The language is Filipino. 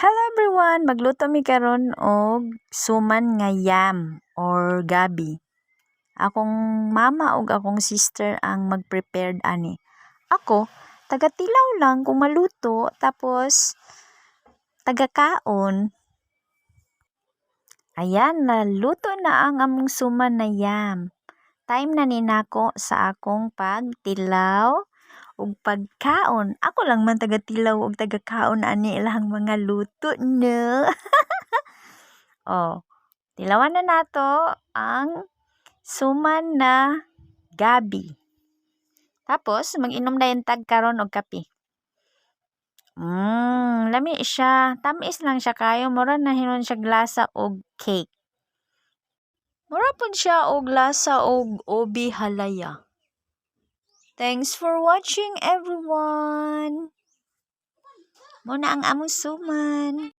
Hello everyone! Magluto mi karon og suman nga yam or gabi. Akong mama ug akong sister ang mag-prepared ani. Ako, taga-tilaw lang kung maluto tapos taga-kaon. Ayan, naluto na ang among suman na yam. Time na ni nako sa akong pagtilaw ug pagkaon. Ako lang man taga-tilaw ug taga-kaon ani ilang mga luto no. Oh, tilawan na nato ang suman na gabi. Tapos mag-inom dayon tag karon og kape. Lami siya. Tamis lang siya kayo. Mura na hinon siya lasa og cake. Mura pud siya og lasa og ubi halaya. Thanks for watching everyone. Muna ang among suman.